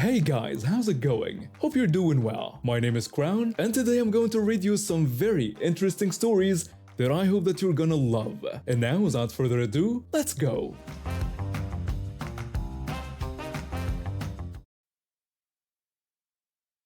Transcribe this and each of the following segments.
Hey guys, how's it going? Hope you're doing well. My name is Crown, and today I'm going to read you some very interesting stories that I hope that you're gonna love. And now, without further ado, let's go!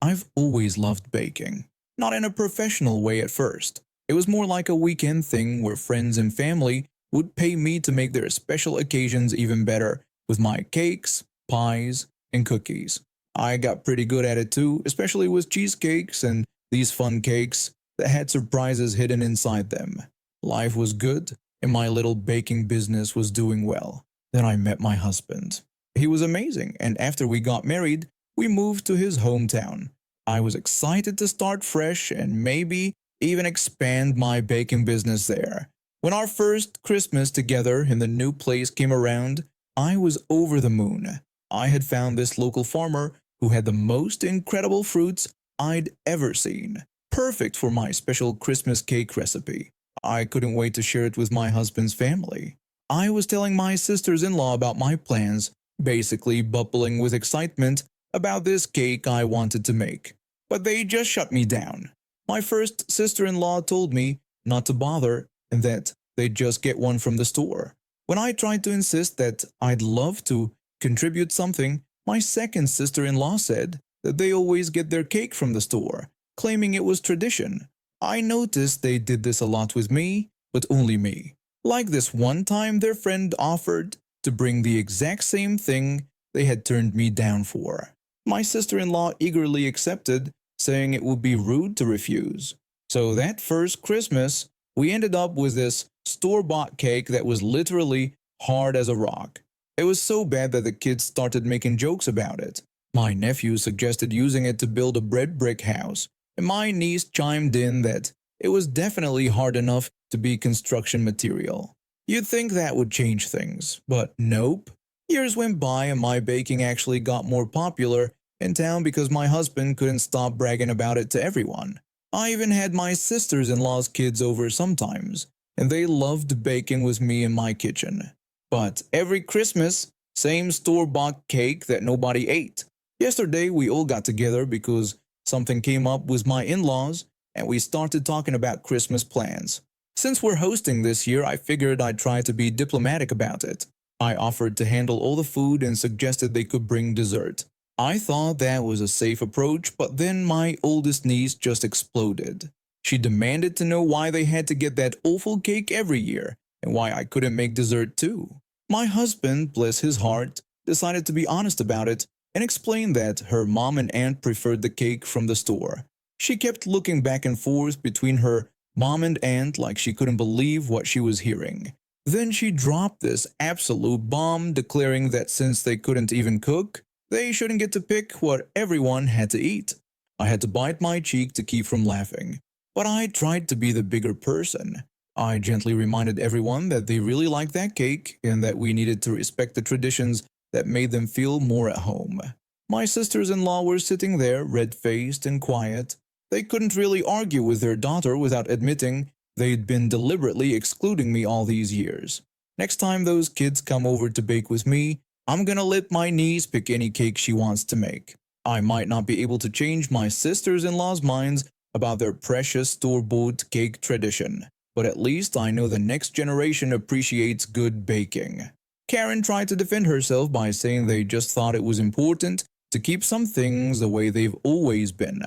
I've always loved baking. Not in a professional way at first. It was more like a weekend thing where friends and family would pay me to make their special occasions even better with my cakes, pies, and cookies. I got pretty good at it too, especially with cheesecakes and these fun cakes that had surprises hidden inside them. Life was good, and my little baking business was doing well. Then I met my husband. He was amazing, and after we got married, we moved to his hometown. I was excited to start fresh and maybe even expand my baking business there. When our first Christmas together in the new place came around, I was over the moon. I had found this local farmer who had the most incredible fruits I'd ever seen, perfect for my special Christmas cake recipe. I couldn't wait to share it with my husband's family. I was telling my sisters-in-law about my plans, basically bubbling with excitement about this cake I wanted to make. But they just shut me down. My first sister-in-law told me not to bother and that they'd just get one from the store. When I tried to insist that I'd love to contribute something, my second sister-in-law said that they always get their cake from the store, claiming it was tradition. I noticed they did this a lot with me, but only me. Like this one time their friend offered to bring the exact same thing they had turned me down for. My sister-in-law eagerly accepted, saying it would be rude to refuse. So that first Christmas, we ended up with this store-bought cake that was literally hard as a rock. It was so bad that the kids started making jokes about it. My nephew suggested using it to build a bread brick house, and my niece chimed in that it was definitely hard enough to be construction material. You'd think that would change things, but nope. Years went by and my baking actually got more popular in town because my husband couldn't stop bragging about it to everyone. I even had my sisters-in-law's kids over sometimes, and they loved baking with me in my kitchen. But every Christmas, same store-bought cake that nobody ate. Yesterday we all got together because something came up with my in-laws and we started talking about Christmas plans. Since we're hosting this year, I figured I'd try to be diplomatic about it. I offered to handle all the food and suggested they could bring dessert. I thought that was a safe approach, but then my oldest niece just exploded. She demanded to know why they had to get that awful cake every year and why I couldn't make dessert too. My husband, bless his heart, decided to be honest about it and explained that her mom and aunt preferred the cake from the store. She kept looking back and forth between her mom and aunt like she couldn't believe what she was hearing. Then she dropped this absolute bomb, declaring that since they couldn't even cook, they shouldn't get to pick what everyone had to eat. I had to bite my cheek to keep from laughing, but I tried to be the bigger person. I gently reminded everyone that they really liked that cake and that we needed to respect the traditions that made them feel more at home. My sisters-in-law were sitting there, red-faced and quiet. They couldn't really argue with their daughter without admitting they'd been deliberately excluding me all these years. Next time those kids come over to bake with me, I'm gonna let my niece pick any cake she wants to make. I might not be able to change my sisters-in-law's minds about their precious store-bought cake tradition, but at least I know the next generation appreciates good baking. Karen tried to defend herself by saying they just thought it was important to keep some things the way they've always been.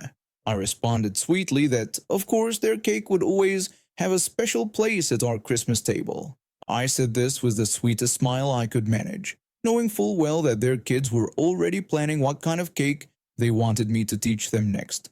I responded sweetly that, of course, their cake would always have a special place at our Christmas table. I said this with the sweetest smile I could manage, knowing full well that their kids were already planning what kind of cake they wanted me to teach them next.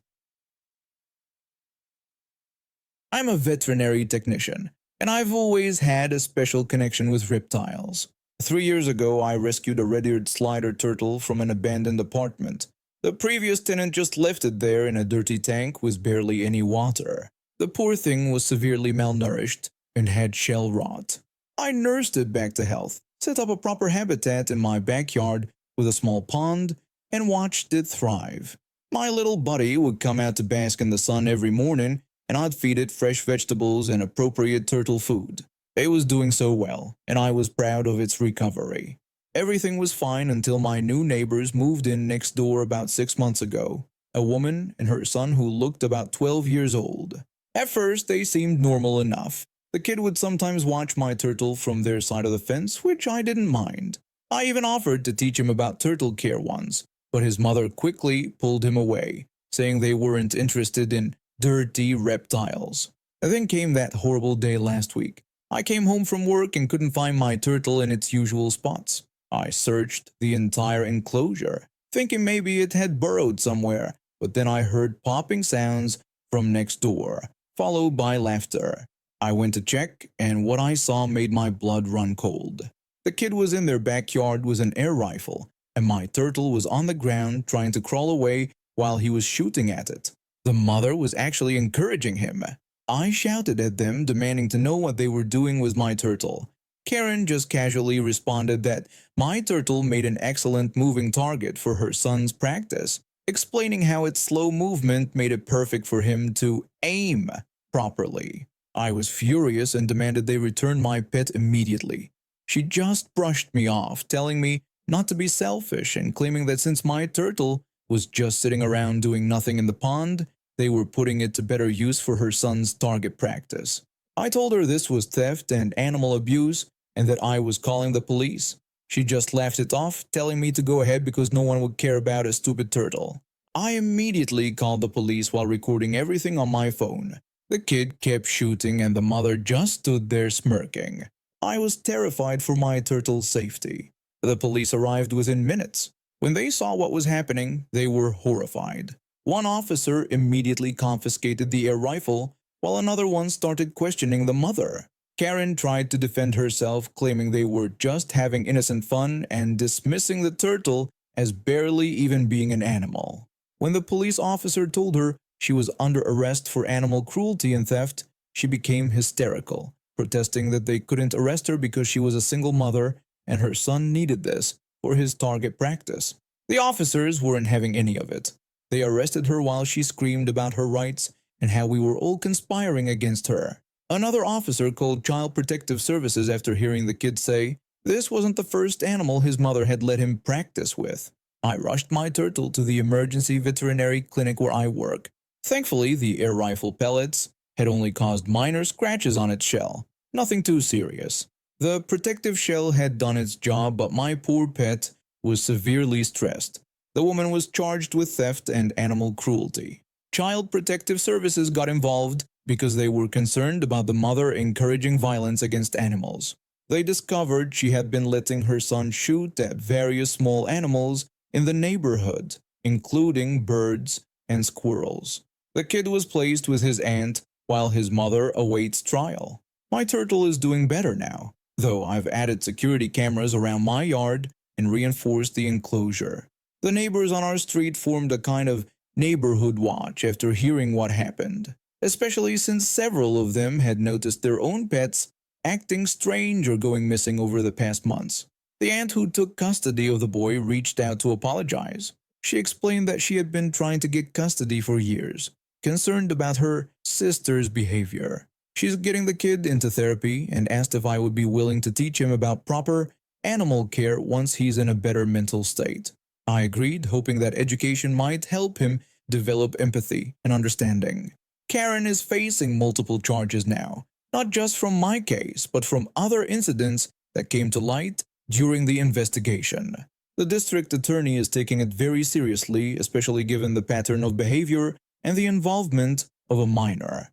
I'm a veterinary technician, and I've always had a special connection with reptiles. 3 years ago, I rescued a red-eared slider turtle from an abandoned apartment. The previous tenant just left it there in a dirty tank with barely any water. The poor thing was severely malnourished and had shell rot. I nursed it back to health, set up a proper habitat in my backyard with a small pond, and watched it thrive. My little buddy would come out to bask in the sun every morning, and I'd feed it fresh vegetables and appropriate turtle food. It was doing so well, and I was proud of its recovery. Everything was fine until my new neighbors moved in next door about 6 months ago. A woman and her son who looked about 12 years old. At first, they seemed normal enough. The kid would sometimes watch my turtle from their side of the fence, which I didn't mind. I even offered to teach him about turtle care once, but his mother quickly pulled him away, saying they weren't interested in dirty reptiles. And then came that horrible day last week. I came home from work and couldn't find my turtle in its usual spots. I searched the entire enclosure, thinking maybe it had burrowed somewhere, but then I heard popping sounds from next door, followed by laughter. I went to check, and what I saw made my blood run cold. The kid was in their backyard with an air rifle, and my turtle was on the ground trying to crawl away while he was shooting at it. The mother was actually encouraging him. I shouted at them, demanding to know what they were doing with my turtle. Karen just casually responded that my turtle made an excellent moving target for her son's practice, explaining how its slow movement made it perfect for him to aim properly. I was furious and demanded they return my pet immediately. She just brushed me off, telling me not to be selfish and claiming that since my turtle was just sitting around doing nothing in the pond, they were putting it to better use for her son's target practice. I told her this was theft and animal abuse and that I was calling the police. She just laughed it off, telling me to go ahead because no one would care about a stupid turtle. I immediately called the police while recording everything on my phone. The kid kept shooting and the mother just stood there smirking. I was terrified for my turtle's safety. The police arrived within minutes. When they saw what was happening, they were horrified. One officer immediately confiscated the air rifle, while another one started questioning the mother. Karen tried to defend herself, claiming they were just having innocent fun and dismissing the turtle as barely even being an animal. When the police officer told her she was under arrest for animal cruelty and theft, she became hysterical, protesting that they couldn't arrest her because she was a single mother and her son needed this for his target practice. The officers weren't having any of it. They arrested her while she screamed about her rights and how we were all conspiring against her. Another officer called Child Protective Services after hearing the kid say this wasn't the first animal his mother had let him practice with. I rushed my turtle to the emergency veterinary clinic where I work. Thankfully, the air rifle pellets had only caused minor scratches on its shell, nothing too serious. The protective shell had done its job, but my poor pet was severely stressed. The woman was charged with theft and animal cruelty. Child Protective Services got involved because they were concerned about the mother encouraging violence against animals. They discovered she had been letting her son shoot at various small animals in the neighborhood, including birds and squirrels. The kid was placed with his aunt while his mother awaits trial. My turtle is doing better now, though I've added security cameras around my yard and reinforced the enclosure. The neighbors on our street formed a kind of neighborhood watch after hearing what happened, especially since several of them had noticed their own pets acting strange or going missing over the past months. The aunt who took custody of the boy reached out to apologize. She explained that she had been trying to get custody for years, concerned about her sister's behavior. She's getting the kid into therapy and asked if I would be willing to teach him about proper animal care once he's in a better mental state. I agreed, hoping that education might help him develop empathy and understanding. Karen is facing multiple charges now, not just from my case, but from other incidents that came to light during the investigation. The district attorney is taking it very seriously, especially given the pattern of behavior and the involvement of a minor.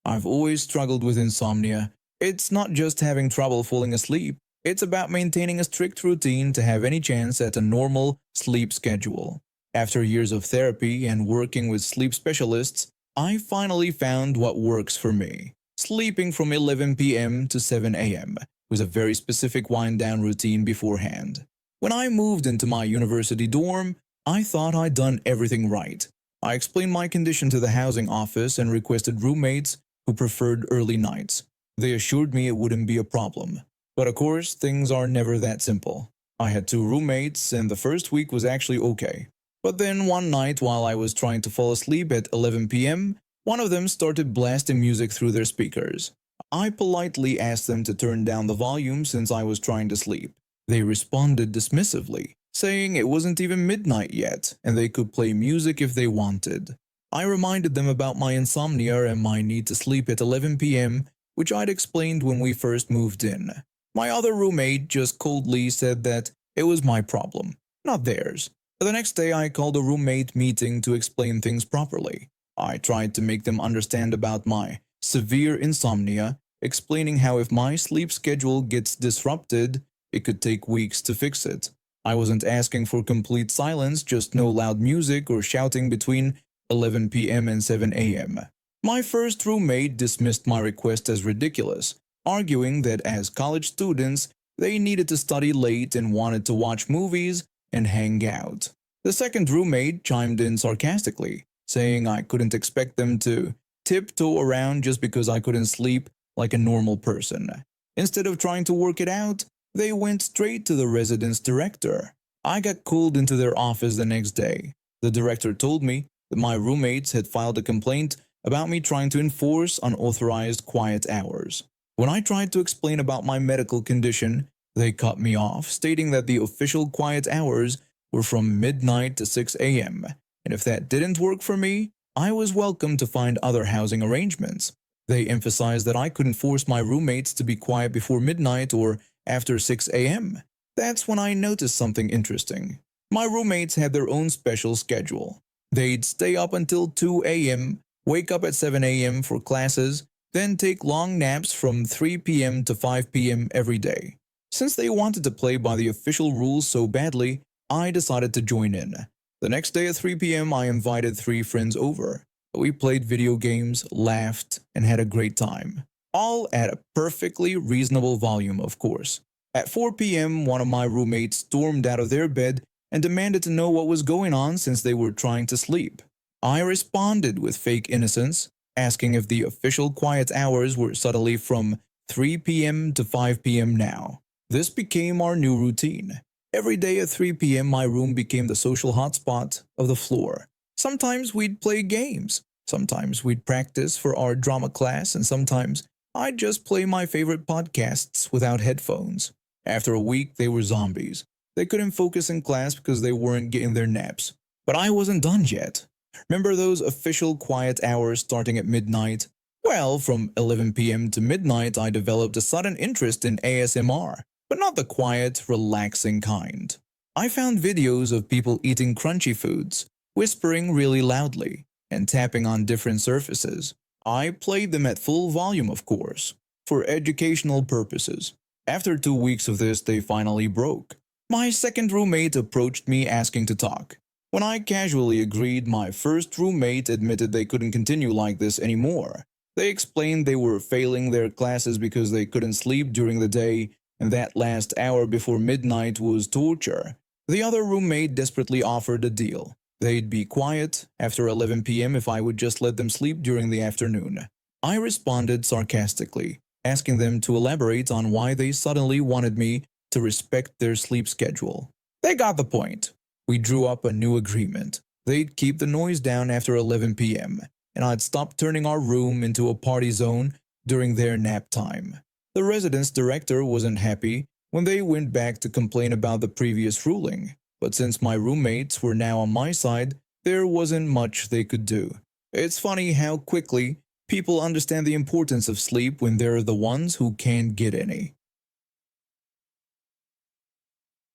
I've always struggled with insomnia. It's not just having trouble falling asleep. It's about maintaining a strict routine to have any chance at a normal sleep schedule. After years of therapy and working with sleep specialists, I finally found what works for me. Sleeping from 11 p.m. to 7 a.m. with a very specific wind-down routine beforehand. When I moved into my university dorm, I thought I'd done everything right. I explained my condition to the housing office and requested roommates who preferred early nights. They assured me it wouldn't be a problem. But of course, things are never that simple. I had 2 roommates and the first week was actually okay. But then one night while I was trying to fall asleep at 11 p.m., one of them started blasting music through their speakers. I politely asked them to turn down the volume since I was trying to sleep. They responded dismissively, saying it wasn't even midnight yet and they could play music if they wanted. I reminded them about my insomnia and my need to sleep at 11 p.m., which I'd explained when we first moved in. My other roommate just coldly said that it was my problem, not theirs. The next day, I called a roommate meeting to explain things properly. I tried to make them understand about my severe insomnia, explaining how if my sleep schedule gets disrupted, it could take weeks to fix it. I wasn't asking for complete silence, just no loud music or shouting between 11 p.m. and 7 a.m. My first roommate dismissed my request as ridiculous, arguing that as college students, they needed to study late and wanted to watch movies and hang out. The second roommate chimed in sarcastically, saying I couldn't expect them to tiptoe around just because I couldn't sleep like a normal person. Instead of trying to work it out, they went straight to the residence director. I got called into their office the next day. The director told me that my roommates had filed a complaint about me trying to enforce unauthorized quiet hours. When I tried to explain about my medical condition, they cut me off, stating that the official quiet hours were from midnight to 6 a.m., and if that didn't work for me, I was welcome to find other housing arrangements. They emphasized that I couldn't force my roommates to be quiet before midnight or after 6 a.m. That's when I noticed something interesting. My roommates had their own special schedule. They'd stay up until 2 a.m., wake up at 7 a.m. for classes, then take long naps from 3 p.m. to 5 p.m. every day. Since they wanted to play by the official rules so badly, I decided to join in. The next day at 3 p.m., I invited 3 friends over. We played video games, laughed, and had a great time. All at a perfectly reasonable volume, of course. At 4 p.m., one of my roommates stormed out of their bed and demanded to know what was going on since they were trying to sleep. I responded with fake innocence, asking if the official quiet hours were suddenly from 3 p.m. to 5 p.m. now. This became our new routine. Every day at 3 p.m. my room became the social hotspot of the floor. Sometimes we'd play games, sometimes we'd practice for our drama class, and sometimes I'd just play my favorite podcasts without headphones. After a week, they were zombies. They couldn't focus in class because they weren't getting their naps. But I wasn't done yet. Remember those official quiet hours starting at midnight? Well, from 11 p.m. to midnight, I developed a sudden interest in ASMR, but not the quiet, relaxing kind. I found videos of people eating crunchy foods, whispering really loudly, and tapping on different surfaces. I played them at full volume, of course, for educational purposes. After 2 weeks of this, they finally broke. My second roommate approached me asking to talk. When I casually agreed, my first roommate admitted they couldn't continue like this anymore. They explained they were failing their classes because they couldn't sleep during the day, and that last hour before midnight was torture. The other roommate desperately offered a deal. They'd be quiet after 11 p.m. if I would just let them sleep during the afternoon. I responded sarcastically, asking them to elaborate on why they suddenly wanted me to respect their sleep schedule. They got the point. We drew up a new agreement. They'd keep the noise down after 11 p.m., and I'd stop turning our room into a party zone during their nap time. The residence director wasn't happy when they went back to complain about the previous ruling, but since my roommates were now on my side, there wasn't much they could do. It's funny how quickly people understand the importance of sleep when they're the ones who can't get any.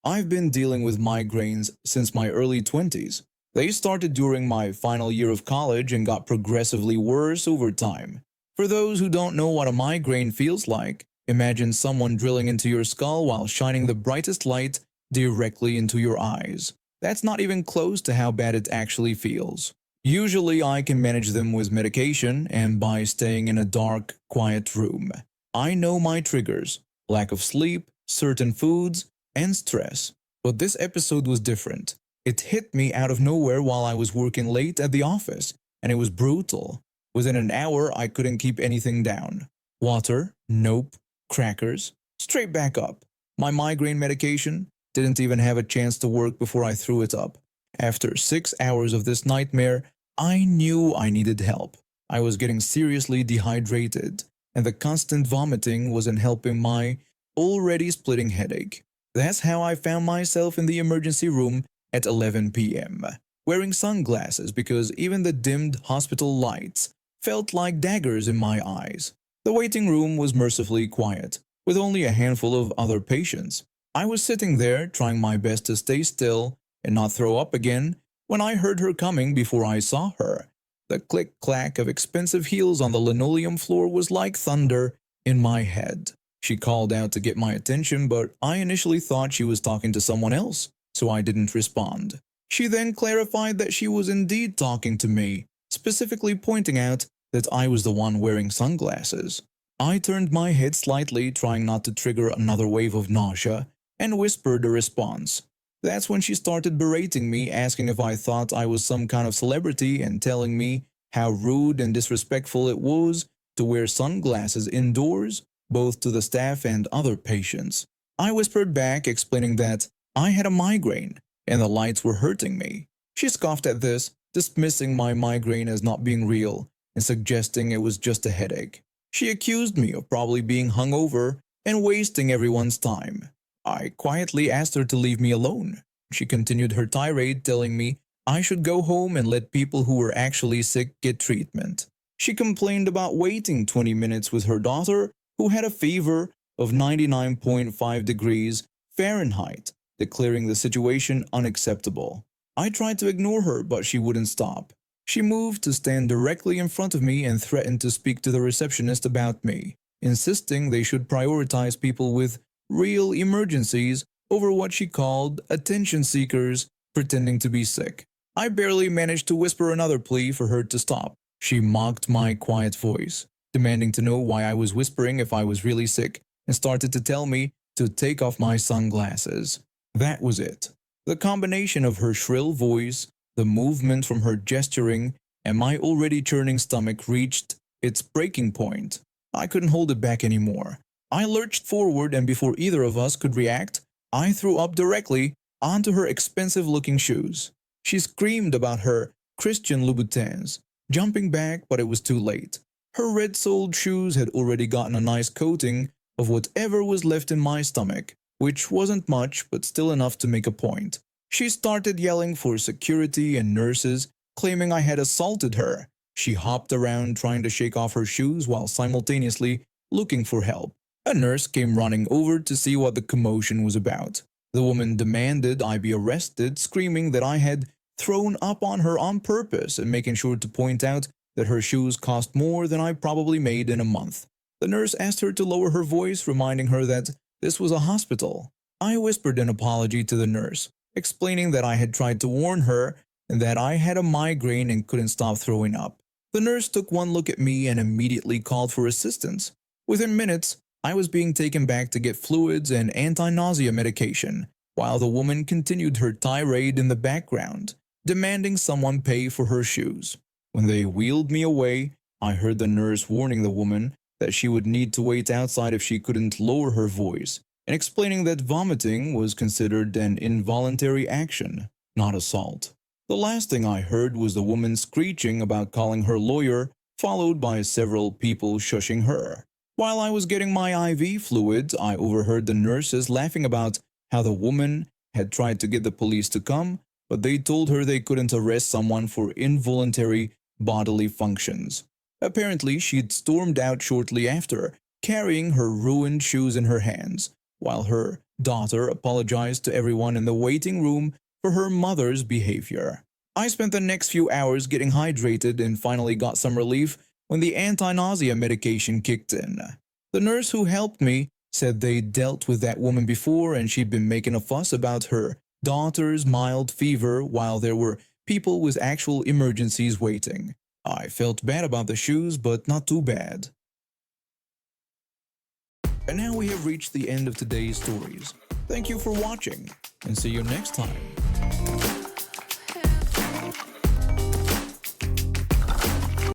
I've been dealing with migraines since my early 20s. They started during my final year of college and got progressively worse over time. For those who don't know what a migraine feels like, imagine someone drilling into your skull while shining the brightest light directly into your eyes. That's not even close to how bad it actually feels. Usually I can manage them with medication and by staying in a dark, quiet room. I know my triggers: lack of sleep, certain foods, and stress. But this episode was different. It hit me out of nowhere while I was working late at the office, and it was brutal. Within an hour, I couldn't keep anything down. Water, nope. Crackers, straight back up. My migraine medication didn't even have a chance to work before I threw it up. After 6 hours of this nightmare, I knew I needed help. I was getting seriously dehydrated, and the constant vomiting wasn't helping my already splitting headache. That's how I found myself in the emergency room at 11 p.m., wearing sunglasses because even the dimmed hospital lights felt like daggers in my eyes. The waiting room was mercifully quiet, with only a handful of other patients. I was sitting there trying my best to stay still and not throw up again when I heard her coming before I saw her. The click-clack of expensive heels on the linoleum floor was like thunder in my head. She called out to get my attention, but I initially thought she was talking to someone else, so I didn't respond. She then clarified that she was indeed talking to me, specifically pointing out that I was the one wearing sunglasses. I turned my head slightly, trying not to trigger another wave of nausea, and whispered a response. That's when she started berating me, asking if I thought I was some kind of celebrity and telling me how rude and disrespectful it was to wear sunglasses indoors, both to the staff and other patients. I whispered back, explaining that I had a migraine and the lights were hurting me. She scoffed at this, dismissing my migraine as not being real and suggesting it was just a headache. She accused me of probably being hungover and wasting everyone's time. I quietly asked her to leave me alone. She continued her tirade, telling me I should go home and let people who were actually sick get treatment. She complained about waiting 20 minutes with her daughter, who had a fever of 99.5 degrees Fahrenheit, declaring the situation unacceptable. I tried to ignore her, but she wouldn't stop. She moved to stand directly in front of me and threatened to speak to the receptionist about me, insisting they should prioritize people with real emergencies over what she called attention seekers pretending to be sick. I barely managed to whisper another plea for her to stop. She mocked my quiet voice, demanding to know why I was whispering if I was really sick, and started to tell me to take off my sunglasses. That was it. The combination of her shrill voice, the movement from her gesturing, and my already churning stomach reached its breaking point. I couldn't hold it back anymore. I lurched forward, and before either of us could react, I threw up directly onto her expensive-looking shoes. She screamed about her Christian Louboutins, jumping back, but it was too late. Her red-soled shoes had already gotten a nice coating of whatever was left in my stomach, which wasn't much, but still enough to make a point. She started yelling for security and nurses, claiming I had assaulted her. She hopped around trying to shake off her shoes while simultaneously looking for help. A nurse came running over to see what the commotion was about. The woman demanded I be arrested, screaming that I had thrown up on her on purpose and making sure to point out that her shoes cost more than I probably made in a month. The nurse asked her to lower her voice, reminding her that this was a hospital. I whispered an apology to the nurse, explaining that I had tried to warn her and that I had a migraine and couldn't stop throwing up. The nurse took one look at me and immediately called for assistance. Within minutes, I was being taken back to get fluids and anti-nausea medication, while the woman continued her tirade in the background, demanding someone pay for her shoes. When they wheeled me away, I heard the nurse warning the woman that she would need to wait outside if she couldn't lower her voice, and explaining that vomiting was considered an involuntary action, not assault. The last thing I heard was the woman screeching about calling her lawyer, followed by several people shushing her. While I was getting my IV fluids, I overheard the nurses laughing about how the woman had tried to get the police to come, but they told her they couldn't arrest someone for involuntary bodily functions. Apparently, she'd stormed out shortly after, carrying her ruined shoes in her hands, while her daughter apologized to everyone in the waiting room for her mother's behavior. I spent the next few hours getting hydrated and finally got some relief when the anti-nausea medication kicked in. The nurse who helped me said they'd dealt with that woman before and she'd been making a fuss about her daughter's mild fever while there were people with actual emergencies waiting. I felt bad about the shoes, but not too bad. And now we have reached the end of today's stories. Thank you for watching, and see you next time.